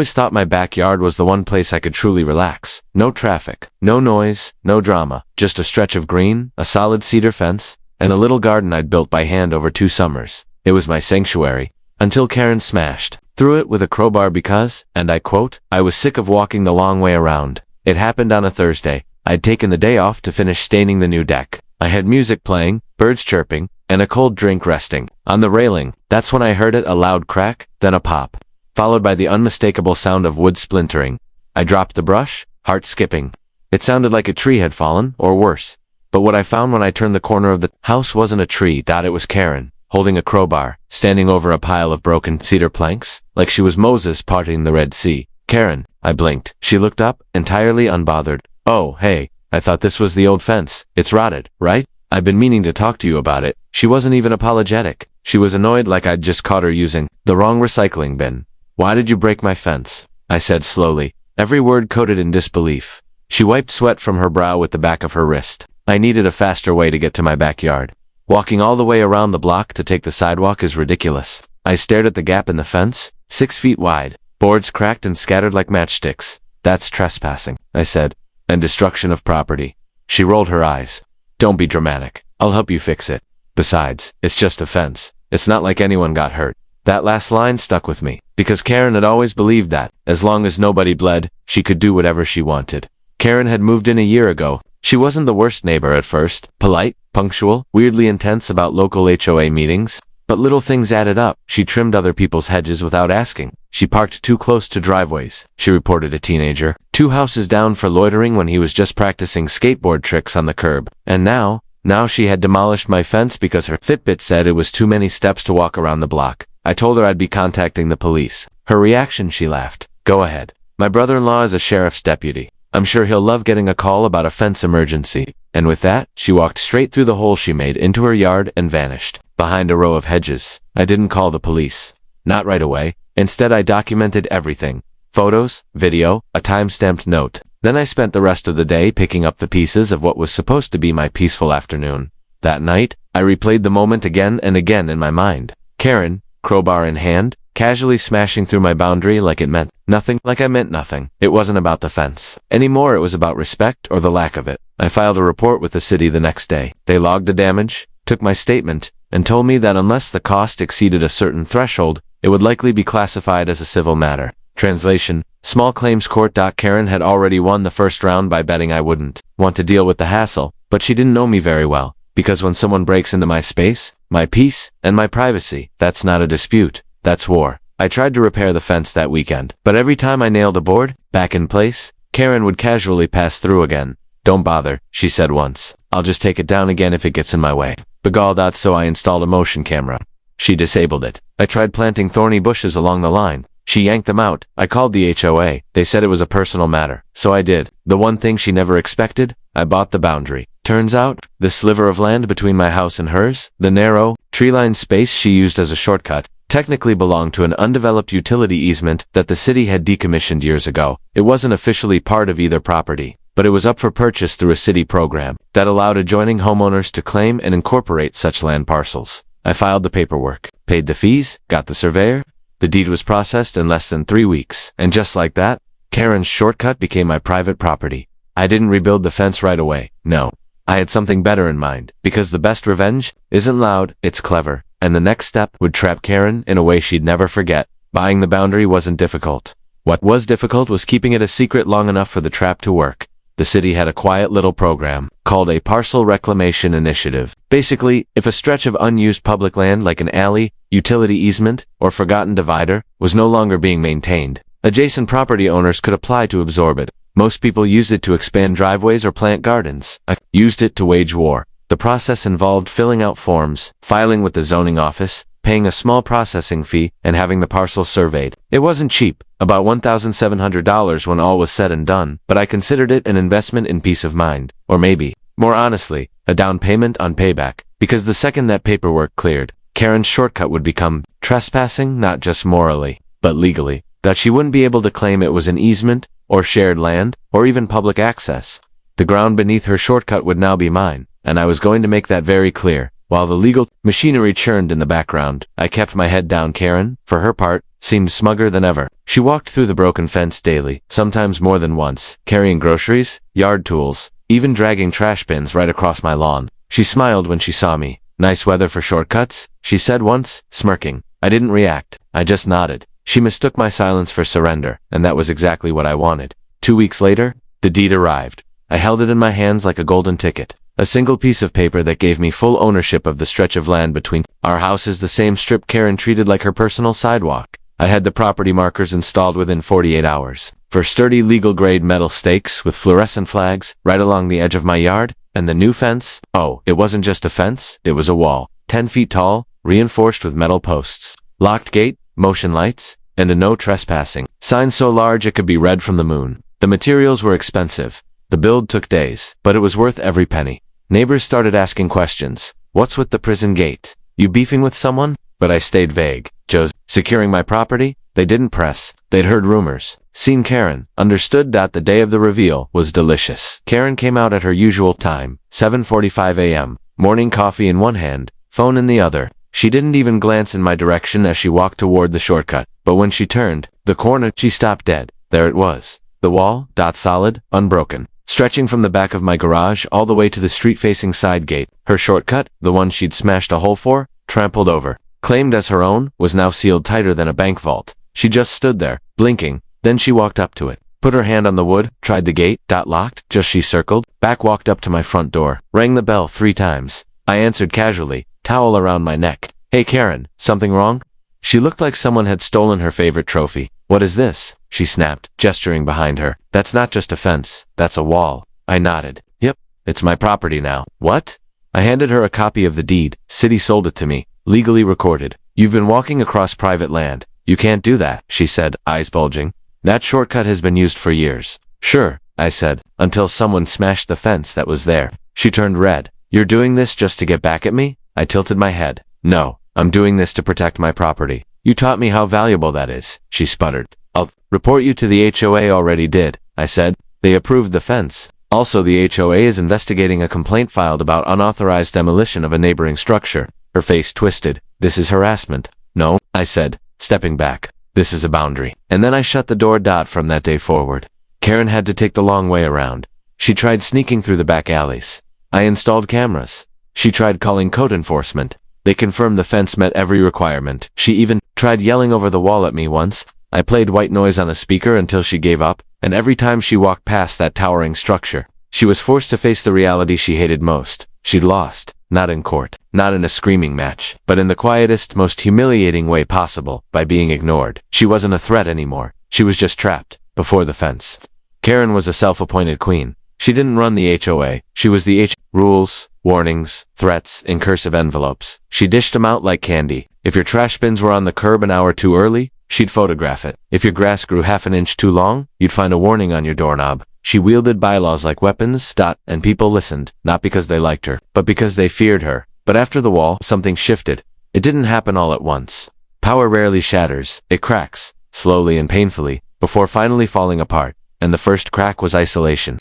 always thought my backyard was the one place I could truly relax. No traffic, no noise, no drama, just a stretch of green, a solid cedar fence, and a little garden I'd built by hand over 2 summers. It was my sanctuary, until Karen smashed through it with a crowbar because, and I quote, "I was sick of walking the long way around." It happened on a Thursday. I'd taken the day off to finish staining the new deck. I had music playing, birds chirping, and a cold drink resting on the railing. That's when I heard it, a loud crack, then a pop, followed by the unmistakable sound of wood splintering. I dropped the brush, heart skipping. It sounded like a tree had fallen, or worse. But what I found when I turned the corner of the house wasn't a tree. It was Karen, holding a crowbar, standing over a pile of broken cedar planks, like she was Moses parting the Red Sea. "Karen," I blinked. She looked up, entirely unbothered. "Oh, hey, I thought this was the old fence. It's rotted, right? I've been meaning to talk to you about it." She wasn't even apologetic. She was annoyed, like I'd just caught her using the wrong recycling bin. "Why did you break my fence?" I said slowly, every word coated in disbelief. She wiped sweat from her brow with the back of her wrist. I needed a faster way to get to my backyard. Walking all the way around the block to take the sidewalk is ridiculous. I stared at the gap in the fence, 6 feet wide, boards cracked and scattered like matchsticks. "That's trespassing," I said, "and destruction of property." She rolled her eyes. "Don't be dramatic. I'll help you fix it. Besides, it's just a fence. It's not like anyone got hurt." That last line stuck with me, because Karen had always believed that, as long as nobody bled, she could do whatever she wanted. Karen had moved in a year ago. She wasn't the worst neighbor at first, polite, punctual, weirdly intense about local HOA meetings. But little things added up. She trimmed other people's hedges without asking. She parked too close to driveways, she reported a teenager, 2 houses down for loitering when he was just practicing skateboard tricks on the curb. And now she had demolished my fence because her Fitbit said it was too many steps to walk around the block. I told her I'd be contacting the police. Her reaction, she laughed. "Go ahead. My brother-in-law is a sheriff's deputy. I'm sure he'll love getting a call about a fence emergency." And with that, she walked straight through the hole she made into her yard and vanished behind a row of hedges. I didn't call the police. Not right away. Instead, I documented everything. Photos, video, a time-stamped note. Then I spent the rest of the day picking up the pieces of what was supposed to be my peaceful afternoon. That night, I replayed the moment again and again in my mind. Karen, crowbar in hand, casually smashing through my boundary like it meant nothing, like I meant nothing. It wasn't about the fence anymore. It was about respect, or the lack of it. I filed a report with the city the next day. They logged the damage, took my statement, and told me that unless the cost exceeded a certain threshold, it would likely be classified as a civil matter. Translation: Small Claims Court. Karen had already won the first round by betting I wouldn't want to deal with the hassle, but she didn't know me very well, because when someone breaks into my space, my peace, and my privacy, that's not a dispute. That's war. I tried to repair the fence that weekend, but every time I nailed a board back in place, Karen would casually pass through again. "Don't bother," she said once. "I'll just take it down again if it gets in my way." Beguiled, so I installed a motion camera. She disabled it. I tried planting thorny bushes along the line. She yanked them out. I called the HOA. They said it was a personal matter, so I did. The one thing she never expected, I bought the boundary. Turns out, the sliver of land between my house and hers, the narrow, tree-lined space she used as a shortcut, technically belonged to an undeveloped utility easement that the city had decommissioned years ago. It wasn't officially part of either property, but it was up for purchase through a city program that allowed adjoining homeowners to claim and incorporate such land parcels. I filed the paperwork, paid the fees, got the surveyor. The deed was processed in less than 3 weeks, and just like that, Karen's shortcut became my private property. I didn't rebuild the fence right away, no. I had something better in mind, because the best revenge isn't loud, it's clever, and the next step would trap Karen in a way she'd never forget. Buying the boundary wasn't difficult. What was difficult was keeping it a secret long enough for the trap to work. The city had a quiet little program called a Parcel Reclamation Initiative. Basically, if a stretch of unused public land like an alley, utility easement, or forgotten divider was no longer being maintained, adjacent property owners could apply to absorb it. Most people used it to expand driveways or plant gardens. I used it to wage war. The process involved filling out forms, filing with the zoning office, paying a small processing fee, and having the parcel surveyed. It wasn't cheap, about $1,700 when all was said and done, but I considered it an investment in peace of mind, or maybe, more honestly, a down payment on payback, because the second that paperwork cleared, Karen's shortcut would become trespassing, not just morally, but legally, that she wouldn't be able to claim it was an easement, or shared land, or even public access. The ground beneath her shortcut would now be mine, and I was going to make that very clear. While the legal machinery churned in the background, I kept my head down. Karen, for her part, seemed smugger than ever. She walked through the broken fence daily, sometimes more than once, carrying groceries, yard tools, even dragging trash bins right across my lawn. She smiled when she saw me. "Nice weather for shortcuts," she said once, smirking. I didn't react. I just nodded. She mistook my silence for surrender, and that was exactly what I wanted. 2 weeks later, the deed arrived. I held it in my hands like a golden ticket. A single piece of paper that gave me full ownership of the stretch of land between our houses, the same strip Karen treated like her personal sidewalk. I had the property markers installed within 48 hours. For sturdy legal-grade metal stakes with fluorescent flags right along the edge of my yard, and the new fence. Oh, it wasn't just a fence, it was a wall. 10 feet tall, reinforced with metal posts. Locked gate, motion lights, and a no trespassing sign so large it could be read from the moon. The materials were expensive. The build took days, but it was worth every penny. Neighbors started asking questions. What's with the prison gate? You beefing with someone? But I stayed vague. Joe's securing my property? They didn't press. They'd heard rumors. Seen Karen. Understood that the day of the reveal was delicious. Karen came out at her usual time, 7:45 a.m. Morning coffee in one hand, phone in the other. She didn't even glance in my direction as she walked toward the shortcut. But when she turned the corner, she stopped dead. There it was. The wall, solid, unbroken, stretching from the back of my garage all the way to the street-facing side gate. Her shortcut, the one she'd smashed a hole for, trampled over, claimed as her own, was now sealed tighter than a bank vault. She just stood there, blinking. Then she walked up to it, put her hand on the wood, tried the gate, locked, just she circled, back walked up to my front door, rang the bell 3 times. I answered casually, towel around my neck. Hey Karen, something wrong? She looked like someone had stolen her favorite trophy. What is this? She snapped, gesturing behind her. That's not just a fence, that's a wall. I nodded. Yep, it's my property now. What? I handed her a copy of the deed. City sold it to me, legally recorded. You've been walking across private land. You can't do that, she said, eyes bulging. That shortcut has been used for years. Sure, I said, until someone smashed the fence that was there. She turned red. You're doing this just to get back at me? I tilted my head. No, I'm doing this to protect my property. You taught me how valuable that is, she sputtered. I'll report you to the HOA. Already did, I said. They approved the fence. Also, the HOA is investigating a complaint filed about unauthorized demolition of a neighboring structure. Her face twisted. This is harassment. No, I said, stepping back. This is a boundary. And then I shut the door. From that day forward, Karen had to take the long way around. She tried sneaking through the back alleys. I installed cameras. She tried calling code enforcement. They confirmed the fence met every requirement. She even tried yelling over the wall at me once. I played white noise on a speaker until she gave up, and every time she walked past that towering structure, she was forced to face the reality she hated most. She'd lost. Not in court, not in a screaming match, but in the quietest, most humiliating way possible, by being ignored. She wasn't a threat anymore. She was just trapped, before the fence. Karen was a self-appointed queen. She didn't run the HOA. She was the rules, warnings, threats, in cursive envelopes. She dished them out like candy. If your trash bins were on the curb an hour too early, she'd photograph it. If your grass grew half an inch too long, you'd find a warning on your doorknob. She wielded bylaws like weapons, and people listened, not because they liked her, but because they feared her. But after the wall, something shifted. It didn't happen all at once. Power rarely shatters. It cracks, slowly and painfully, before finally falling apart. And the first crack was isolation.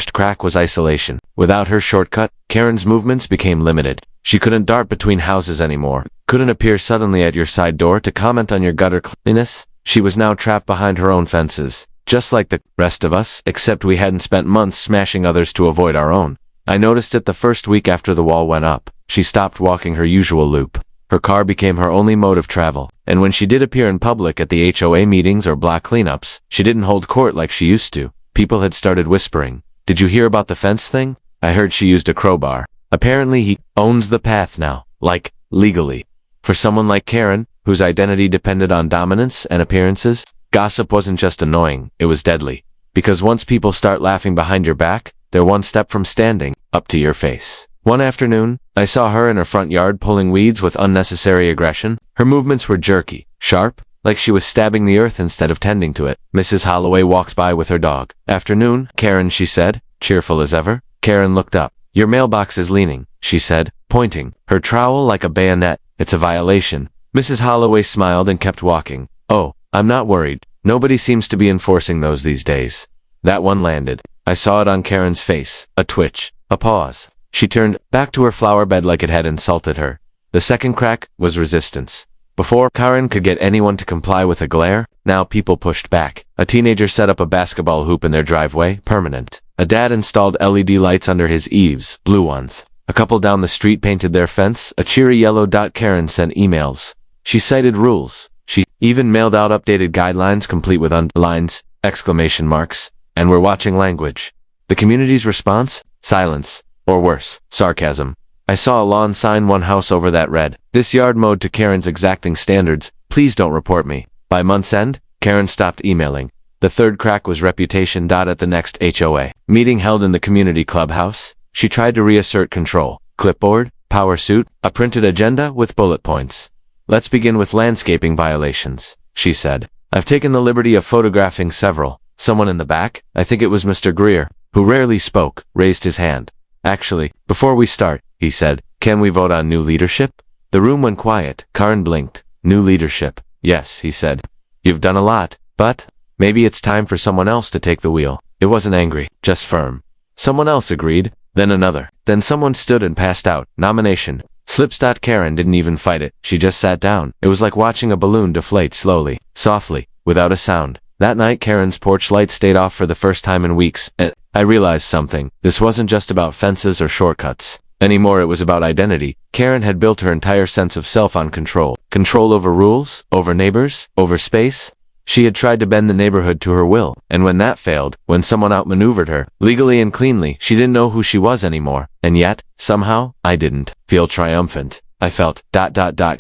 Without her shortcut, Karen's movements became limited. She couldn't dart between houses anymore, couldn't appear suddenly at your side door to comment on your gutter cleanliness. She was now trapped behind her own fences, just like the rest of us, except we hadn't spent months smashing others to avoid our own. I noticed it the first week after the wall went up. She stopped walking her usual loop. Her car became her only mode of travel, and when she did appear in public at the HOA meetings or block cleanups, she didn't hold court like she used to. People had started whispering, "Did you hear about the fence thing?" I heard she used a crowbar. Apparently he owns the path now, like, legally. For someone like Karen, whose identity depended on dominance and appearances, gossip wasn't just annoying, it was deadly. Because once people start laughing behind your back, they're one step from standing up to your face. One afternoon, I saw her in her front yard pulling weeds with unnecessary aggression. Her movements were jerky, sharp, like she was stabbing the earth instead of tending to it. Mrs. Holloway walked by with her dog. "Afternoon, Karen," she said, cheerful as ever. Karen looked up. "Your mailbox is leaning," she said, pointing, her trowel like a bayonet. "It's a violation." Mrs. Holloway smiled and kept walking. "Oh, I'm not worried. Nobody seems to be enforcing those these days." That one landed. I saw it on Karen's face. A twitch. A pause. She turned back to her flower bed like it had insulted her. The second crack was resistance. Before Karen could get anyone to comply with a glare, now people pushed back. A teenager set up a basketball hoop in their driveway, permanent. A dad installed LED lights under his eaves, blue ones. A couple down the street painted their fence, a cheery yellow dot. Karen sent emails. She cited rules. She even mailed out updated guidelines complete with underlines, exclamation marks, and we're watching language. The community's response? Silence. Or worse, sarcasm. I saw a lawn sign one house over that read, "This yard mowed to Karen's exacting standards, please don't report me." By month's end, Karen stopped emailing. The third crack was reputation. At the next HOA meeting held in the community clubhouse, she tried to reassert control. Clipboard, power suit, a printed agenda with bullet points. "Let's begin with landscaping violations," she said. "I've taken the liberty of photographing several." Someone in the back, I think it was Mr. Greer, who rarely spoke, raised his hand. "Actually, before we start," he said, "can we vote on new leadership?" The room went quiet. Karen blinked. "New leadership?" "Yes," he said. "You've done a lot, but maybe it's time for someone else to take the wheel." It wasn't angry, just firm. Someone else agreed, then another. Then someone stood and passed out. Nomination. Slips. Karen didn't even fight it. She just sat down. It was like watching a balloon deflate slowly, softly, without a sound. That night Karen's porch light stayed off for the first time in weeks, and I realized something. This wasn't just about fences or shortcuts. Anymore, it was about identity. Karen had built her entire sense of self on control. Control over rules, over neighbors, over space. She had tried to bend the neighborhood to her will, and when that failed, when someone outmaneuvered her, legally and cleanly, she didn't know who she was anymore. And yet, somehow, I didn't feel triumphant. I felt,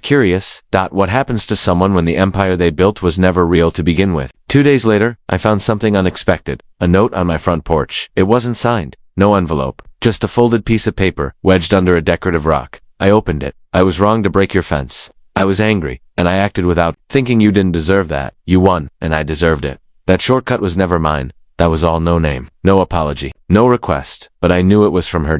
curious, what happens to someone when the empire they built was never real to begin with. 2 days later, I found something unexpected. A note on my front porch. It wasn't signed. No envelope. Just a folded piece of paper, wedged under a decorative rock. I opened it. "I was wrong to break your fence. I was angry, and I acted without thinking. You didn't deserve that. You won, and I deserved it. That shortcut was never mine. That was all. No name, no apology, no request, but I knew it was from her.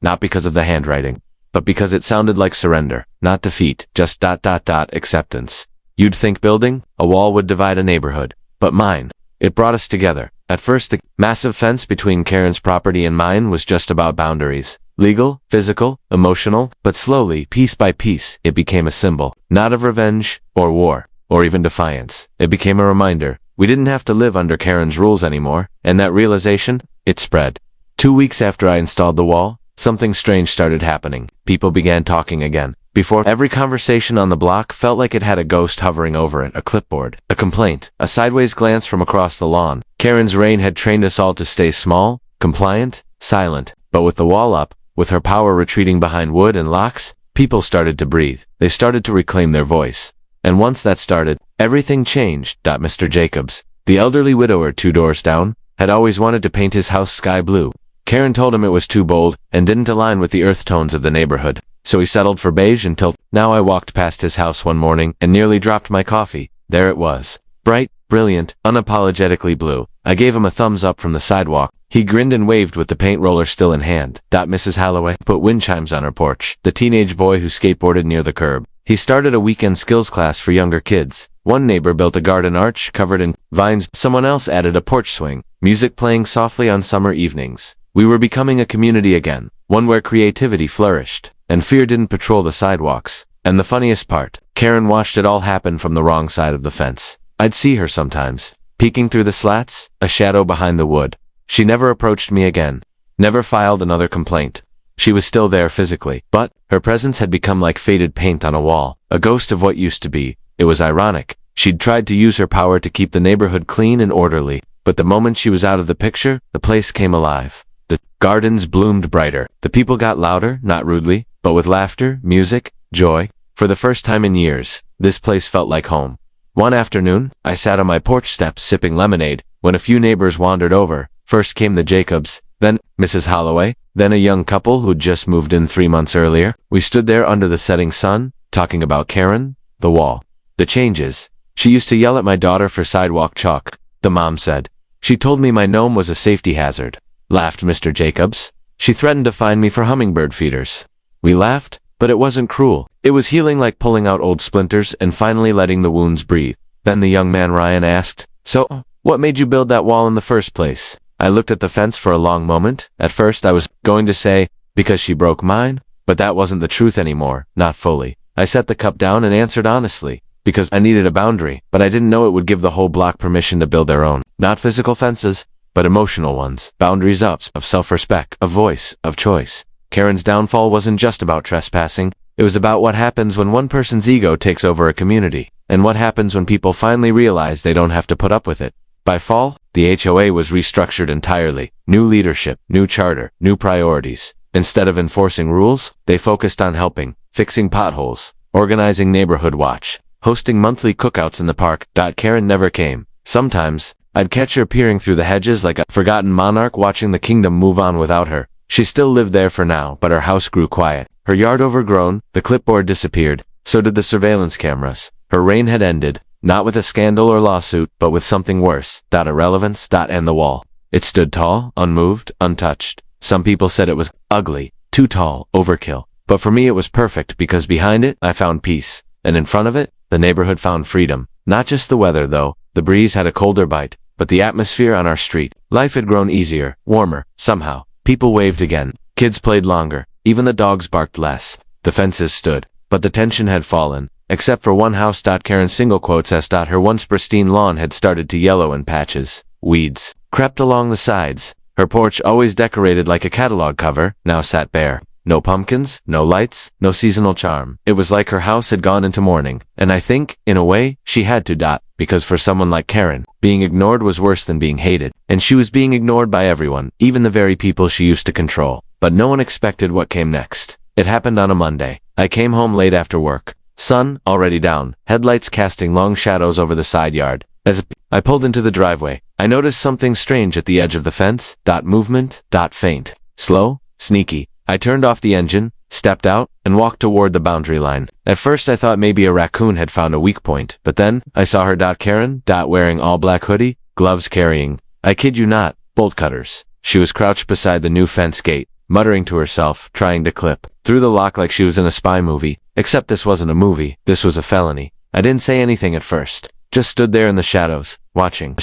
Not because of the handwriting, but because it sounded like surrender, not defeat, just acceptance. You'd think building a wall would divide a neighborhood, but mine. It brought us together. At first, the massive fence between Karen's property and mine was just about boundaries. Legal, physical, emotional, but slowly, piece by piece, it became a symbol, not of revenge, or war, or even defiance. It became a reminder. We didn't have to live under Karen's rules anymore, and that realization, it spread. 2 weeks after I installed the wall, something strange started happening. People began talking again. Before, every conversation on the block felt like it had a ghost hovering over it, a clipboard, a complaint, a sideways glance from across the lawn. Karen's reign had trained us all to stay small, compliant, silent, but with the wall up, with her power retreating behind wood and locks, people started to breathe. They started to reclaim their voice. And once that started, everything changed. Mr. Jacobs, the elderly widower 2 doors down, had always wanted to paint his house sky blue. Karen told him it was too bold and didn't align with the earth tones of the neighborhood. So he settled for beige until now. I walked past his house one morning and nearly dropped my coffee. There it was. Bright, brilliant, unapologetically blue. I gave him a thumbs up from the sidewalk. He grinned and waved with the paint roller still in hand. Mrs. Holloway put wind chimes on her porch. The teenage boy who skateboarded near the curb. He started a weekend skills class for younger kids. One neighbor built a garden arch covered in vines. Someone else added a porch swing. Music playing softly on summer evenings. We were becoming a community again, one where creativity flourished, and fear didn't patrol the sidewalks. And the funniest part, Karen watched it all happen from the wrong side of the fence. I'd see her sometimes, peeking through the slats, a shadow behind the wood. She never approached me again, never filed another complaint. She was still there physically, but her presence had become like faded paint on a wall, a ghost of what used to be. It was ironic. She'd tried to use her power to keep the neighborhood clean and orderly, but the moment she was out of the picture, the place came alive. The gardens bloomed brighter. The people got louder, not rudely, but with laughter, music, joy. For the first time in years, this place felt like home. One afternoon, I sat on my porch steps sipping lemonade, when a few neighbors wandered over. First came the Jacobs, then Mrs. Holloway, then a young couple who'd just moved in 3 months earlier. We stood there under the setting sun, talking about Karen, the wall, the changes. She used to yell at my daughter for sidewalk chalk, the mom said. She told me my gnome was a safety hazard, laughed Mr. Jacobs. She threatened to fine me for hummingbird feeders. We laughed, but it wasn't cruel. It was healing, like pulling out old splinters and finally letting the wounds breathe. Then the young man Ryan asked, "So, what made you build that wall in the first place?" I looked at the fence for a long moment. At first I was going to say, because she broke mine, but that wasn't the truth anymore, not fully. I set the cup down and answered honestly, because I needed a boundary, but I didn't know it would give the whole block permission to build their own. Not physical fences, but emotional ones. Boundaries of self-respect, of voice, of choice. Karen's downfall wasn't just about trespassing. It was about what happens when one person's ego takes over a community, and what happens when people finally realize they don't have to put up with it. By fall, the HOA was restructured entirely. New leadership, new charter, new priorities. Instead of enforcing rules, they focused on helping, fixing potholes, organizing neighborhood watch, hosting monthly cookouts in the park. Karen never came. Sometimes, I'd catch her peering through the hedges like a forgotten monarch watching the kingdom move on without her. She still lived there for now, but her house grew quiet. Her yard overgrown, the clipboard disappeared, so did the surveillance cameras. Her reign had ended, not with a scandal or lawsuit, but with something worse. Irrelevance. And the wall. It stood tall, unmoved, untouched. Some people said it was ugly, too tall, overkill. But for me it was perfect because behind it, I found peace. And in front of it, the neighborhood found freedom. Not just the weather though. The breeze had a colder bite, but the atmosphere on our street. Life had grown easier, warmer, somehow. People waved again. Kids played longer. Even the dogs barked less. The fences stood, but the tension had fallen. Except for one house. Karen single quotes s. Her once pristine lawn had started to yellow in patches. Weeds crept along the sides. Her porch, always decorated like a catalog cover, now sat bare. No pumpkins, no lights, no seasonal charm. It was like her house had gone into mourning. And I think, in a way, she had to. Because for someone like Karen, being ignored was worse than being hated. And she was being ignored by everyone, even the very people she used to control. But no one expected what came next. It happened on a Monday. I came home late after work. Sun already down, headlights casting long shadows over the side yard. As I pulled into the driveway, I noticed something strange at the edge of the fence. Movement. Faint. Slow. Sneaky. I turned off the engine, stepped out, and walked toward the boundary line. At first I thought maybe a raccoon had found a weak point, but then I saw her. Karen, wearing all black hoodie, gloves carrying, I kid you not, bolt cutters. She was crouched beside the new fence gate, muttering to herself, trying to clip through the lock like she was in a spy movie. Except this wasn't a movie, this was a felony. I didn't say anything at first, just stood there in the shadows, watching.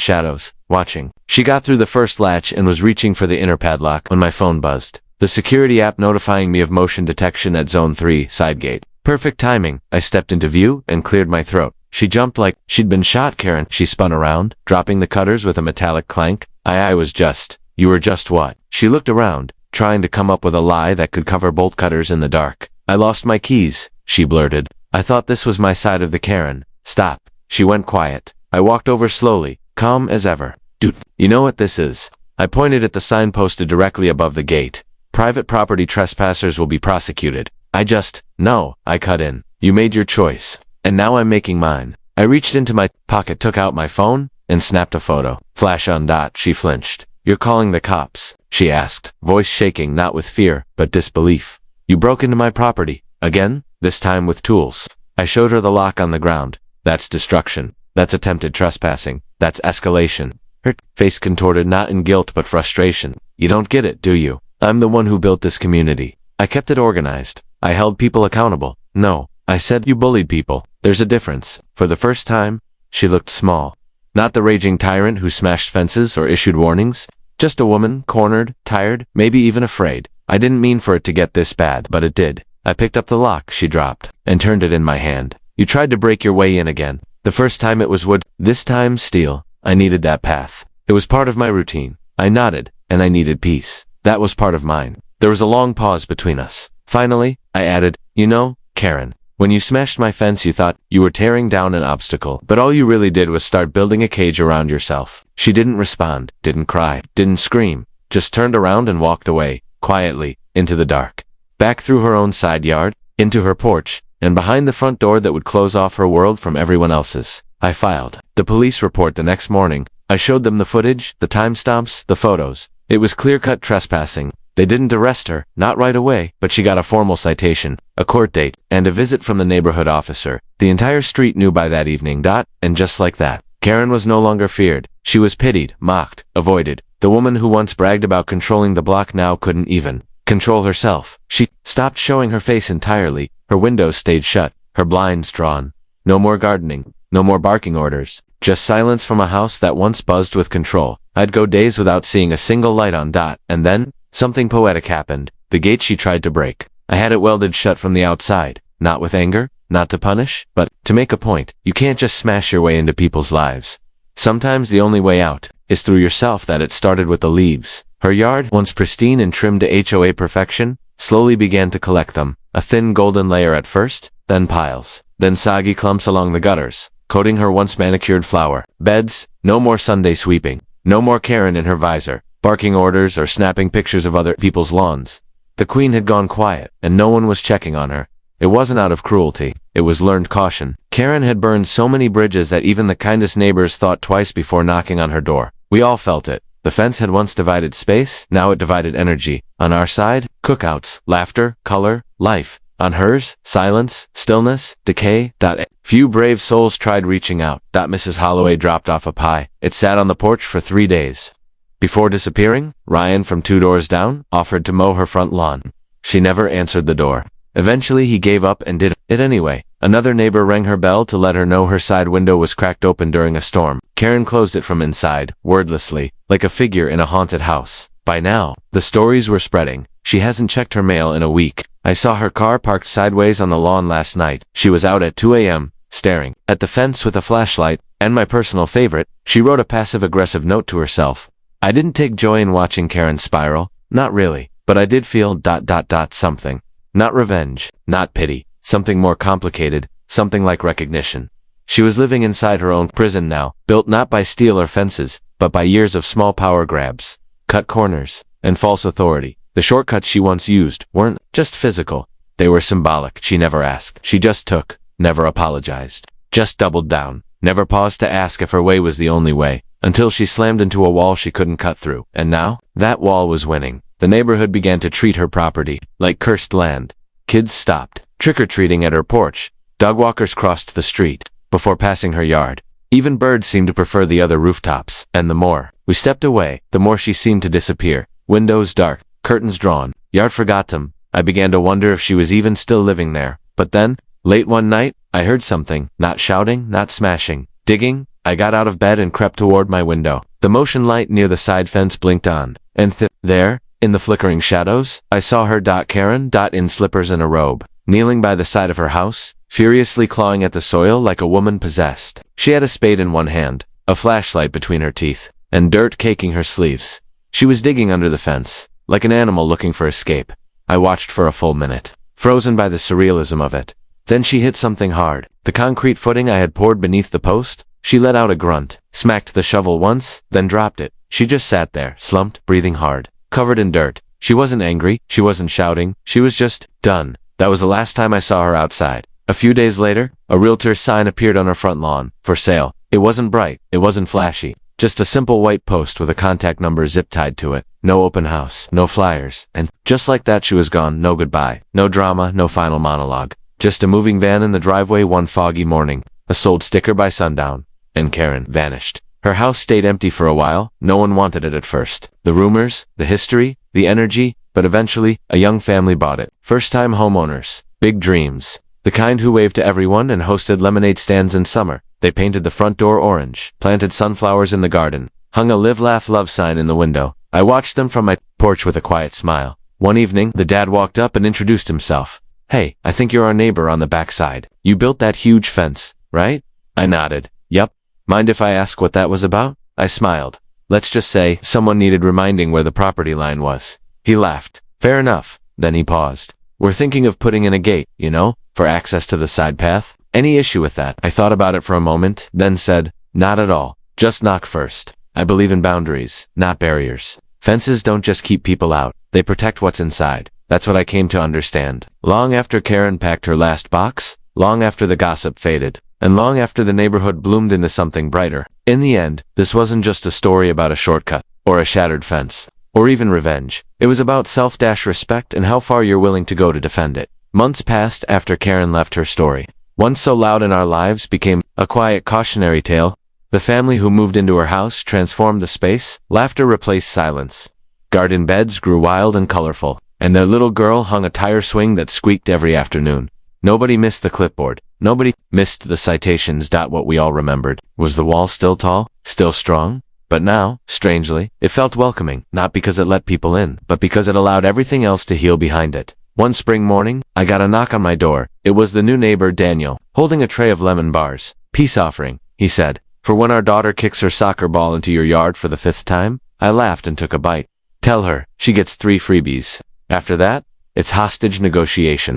She got through the first latch and was reaching for the inner padlock when my phone buzzed. The security app notifying me of motion detection at Zone 3, side gate. Perfect timing. I stepped into view and cleared my throat. She jumped like she'd been shot. Karen. She spun around, dropping the cutters with a metallic clank. You were just what? She looked around, trying to come up with a lie that could cover bolt cutters in the dark. I lost my keys, she blurted. I thought this was my side of the Karen. Stop. She went quiet. I walked over slowly, calm as ever. Dude, you know what this is? I pointed at the sign posted directly above the gate. Private property trespassers will be prosecuted. No, I cut in. You made your choice. And now I'm making mine. I reached into my pocket, took out my phone, and snapped a photo. Flash on. She flinched. You're calling the cops? She asked, voice shaking not with fear, but disbelief. You broke into my property. Again? This time with tools. I showed her the lock on the ground. That's destruction. That's attempted trespassing. That's escalation. Her face contorted not in guilt but frustration. You don't get it, do you? I'm the one who built this community. I kept it organized. I held people accountable. No, I said you bullied people. There's a difference. For the first time, she looked small. Not the raging tyrant who smashed fences or issued warnings. Just a woman, cornered, tired, maybe even afraid. I didn't mean for it to get this bad, but it did. I picked up the lock she dropped and turned it in my hand. You tried to break your way in again. The first time it was wood, this time steel. I needed that path. It was part of my routine. I nodded, and I needed peace. That was part of mine. There was a long pause between us. Finally, I added, you know, Karen, when you smashed my fence you thought you were tearing down an obstacle, but all you really did was start building a cage around yourself. She didn't respond, didn't cry, didn't scream, just turned around and walked away, quietly, into the dark. Back through her own side yard, into her porch, and behind the front door that would close off her world from everyone else's. I filed the police report the next morning. I showed them the footage, the timestamps, the photos. It was clear-cut trespassing. They didn't arrest her, not right away, but she got a formal citation, a court date, and a visit from the neighborhood officer. The entire street knew by that evening. And just like that, Karen was no longer feared. She was pitied, mocked, avoided. The woman who once bragged about controlling the block now couldn't even control herself. She stopped showing her face entirely. Her windows stayed shut, her blinds drawn. No more gardening, no more barking orders. Just silence from a house that once buzzed with control. I'd go days without seeing a single light on. And then, something poetic happened. The gate she tried to break. I had it welded shut from the outside. Not with anger, not to punish, but to make a point. You can't just smash your way into people's lives. Sometimes the only way out is through yourself. That it started with the leaves. Her yard, once pristine and trimmed to HOA perfection, slowly began to collect them, a thin golden layer at first, then piles, then soggy clumps along the gutters, coating her once manicured flower beds. No more Sunday sweeping, no more Karen in her visor, barking orders or snapping pictures of other people's lawns. The queen had gone quiet, and no one was checking on her. It wasn't out of cruelty, it was learned caution. Karen had burned so many bridges that even the kindest neighbors thought twice before knocking on her door. We all felt it. The fence had once divided space, now it divided energy. On our side, cookouts, laughter, color, life. On hers, silence, stillness, decay. Few brave souls tried reaching out. Mrs. Holloway dropped off a pie. It sat on the porch for 3 days. Before disappearing, Ryan from 2 doors down offered to mow her front lawn. She never answered the door. Eventually he gave up and did it anyway. Another neighbor rang her bell to let her know her side window was cracked open during a storm. Karen closed it from inside, wordlessly, like a figure in a haunted house. By now, the stories were spreading. She hasn't checked her mail in a week. I saw her car parked sideways on the lawn last night. She was out at 2 a.m., staring at the fence with a flashlight, and my personal favorite, she wrote a passive-aggressive note to herself. I didn't take joy in watching Karen spiral, not really, but I did feel something. Not revenge, not pity, something more complicated, something like recognition. She was living inside her own prison now, built not by steel or fences, but by years of small power grabs, cut corners, and false authority. The shortcuts she once used weren't just physical, they were symbolic. She never asked, she just took, never apologized, just doubled down, never paused to ask if her way was the only way, until she slammed into a wall she couldn't cut through. And now, that wall was winning. The neighborhood began to treat her property like cursed land. Kids stopped trick-or-treating at her porch. Dog walkers crossed the street before passing her yard. Even birds seemed to prefer the other rooftops. And the more we stepped away, the more she seemed to disappear. Windows dark, curtains drawn, yard forgotten. I began to wonder if she was even still living there. But then, late one night, I heard something, not shouting, not smashing, digging. I got out of bed and crept toward my window. The motion light near the side fence blinked on, and there, in the flickering shadows, I saw her. Karen, in slippers and a robe, kneeling by the side of her house, furiously clawing at the soil like a woman possessed. She had a spade in one hand, a flashlight between her teeth, and dirt caking her sleeves. She was digging under the fence, like an animal looking for escape. I watched for a full minute, frozen by the surrealism of it. Then she hit something hard, the concrete footing I had poured beneath the post. She let out a grunt, smacked the shovel once, then dropped it. She just sat there, slumped, breathing hard, covered in dirt. She wasn't angry, she wasn't shouting, she was just done. That was the last time I saw her outside. A few days later, a realtor's sign appeared on her front lawn, for sale. It wasn't bright, it wasn't flashy, just a simple white post with a contact number zip-tied to it. No open house, no flyers, and just like that she was gone. No goodbye, no drama, no final monologue. Just a moving van in the driveway one foggy morning, a sold sticker by sundown, and Karen vanished. Her house stayed empty for a while. No one wanted it at first. The rumors, the history, the energy, but eventually, a young family bought it. First-time homeowners, big dreams, the kind who waved to everyone and hosted lemonade stands in summer. They painted the front door orange, planted sunflowers in the garden, hung a live, laugh, love sign in the window. I watched them from my porch with a quiet smile. One evening, the dad walked up and introduced himself. Hey, I think you're our neighbor on the backside. You built that huge fence, right? I nodded. Yep. Mind if I ask what that was about? I smiled. Let's just say someone needed reminding where the property line was. He laughed. Fair enough. Then he paused. We're thinking of putting in a gate, for access to the side path. Any issue with that? I thought about it for a moment, then said, not at all. Just knock first. I believe in boundaries, not barriers. Fences don't just keep people out. They protect what's inside. That's what I came to understand. Long after Karen packed her last box, long after the gossip faded, and long after the neighborhood bloomed into something brighter. In the end, this wasn't just a story about a shortcut, or a shattered fence, or even revenge. It was about self-respect and how far you're willing to go to defend it. Months passed after Karen left. Her story, once so loud in our lives, became a quiet cautionary tale. The family who moved into her house transformed the space. Laughter replaced silence. Garden beds grew wild and colorful, and their little girl hung a tire swing that squeaked every afternoon. Nobody missed the clipboard. Nobody missed the citations. What we all remembered. Was the wall still tall? Still strong? But now, strangely, it felt welcoming, not because it let people in, but because it allowed everything else to heal behind it. One spring morning, I got a knock on my door. It was the new neighbor, Daniel, holding a tray of lemon bars. "Peace offering," he said, "for when our daughter kicks her soccer ball into your yard for the 5th time." I laughed and took a bite. "Tell her, she gets 3 freebies. After that, it's hostage negotiation."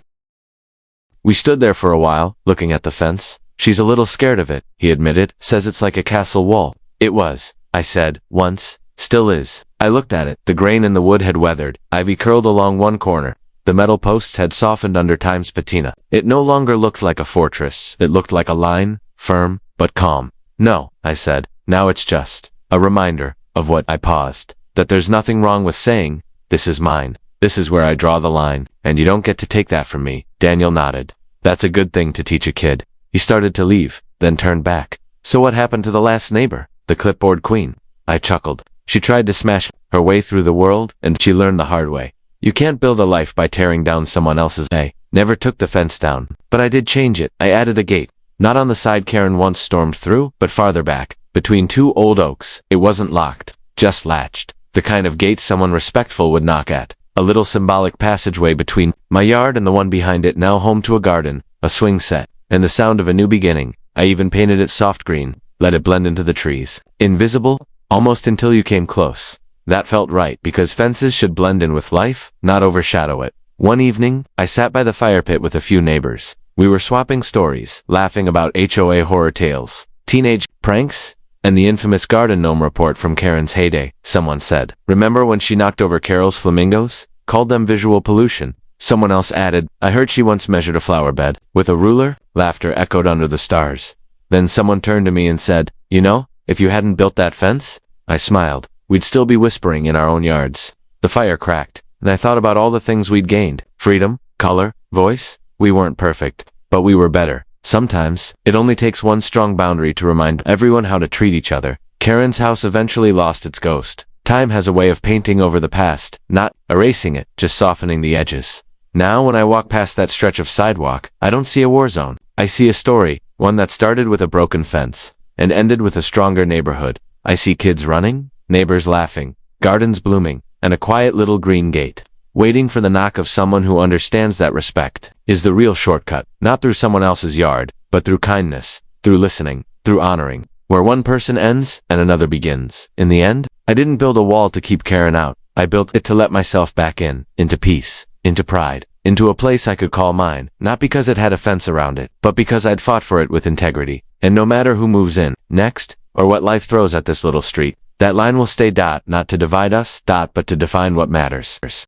We stood there for a while, looking at the fence. "She's a little scared of it," he admitted. "Says it's like a castle wall." "It was," I said, "once. Still is." I looked at it. The grain in the wood had weathered. Ivy curled along one corner. The metal posts had softened under time's patina. It no longer looked like a fortress. It looked like a line, firm, but calm. "No," I said. "Now it's just a reminder of what." I paused. "That there's nothing wrong with saying, 'This is mine. This is where I draw the line, and you don't get to take that from me.'" Daniel nodded. "That's a good thing to teach a kid." He started to leave, then turned back. "So what happened to the last neighbor, the clipboard queen?" I chuckled. "She tried to smash her way through the world, and she learned the hard way. You can't build a life by tearing down someone else's." I never took the fence down, but I did change it. I added a gate. Not on the side Karen once stormed through, but farther back, between 2 old oaks. It wasn't locked, just latched. The kind of gate someone respectful would knock at. A little symbolic passageway between my yard and the one behind it, now home to a garden, a swing set, and the sound of a new beginning. I even painted it soft green, let it blend into the trees. Invisible, almost until you came close. That felt right, because fences should blend in with life, not overshadow it. One evening, I sat by the fire pit with a few neighbors. We were swapping stories, laughing about HOA horror tales, teenage pranks, and the infamous garden gnome report from Karen's heyday. Someone said, "Remember when she knocked over Carol's flamingos? Called them visual pollution." Someone else added, "I heard she once measured a flower bed with a ruler." Laughter echoed under the stars. Then someone turned to me and said, "You know, if you hadn't built that fence," I smiled, "we'd still be whispering in our own yards." The fire cracked, and I thought about all the things we'd gained. Freedom, color, voice. We weren't perfect, but we were better. Sometimes, it only takes one strong boundary to remind everyone how to treat each other. Karen's house eventually lost its ghost. Time has a way of painting over the past, not erasing it, just softening the edges. Now when I walk past that stretch of sidewalk, I don't see a war zone. I see a story, one that started with a broken fence and ended with a stronger neighborhood. I see kids running, neighbors laughing, gardens blooming, and a quiet little green gate, waiting for the knock of someone who understands that respect is the real shortcut, not through someone else's yard, but through kindness, through listening, through honoring, where one person ends and another begins. In the end, I didn't build a wall to keep Karen out. I built it to let myself back in, into peace, into pride, into a place I could call mine, not because it had a fence around it, but because I'd fought for it with integrity. And no matter who moves in next, or what life throws at this little street, that line will stay, not to divide us, but to define what matters.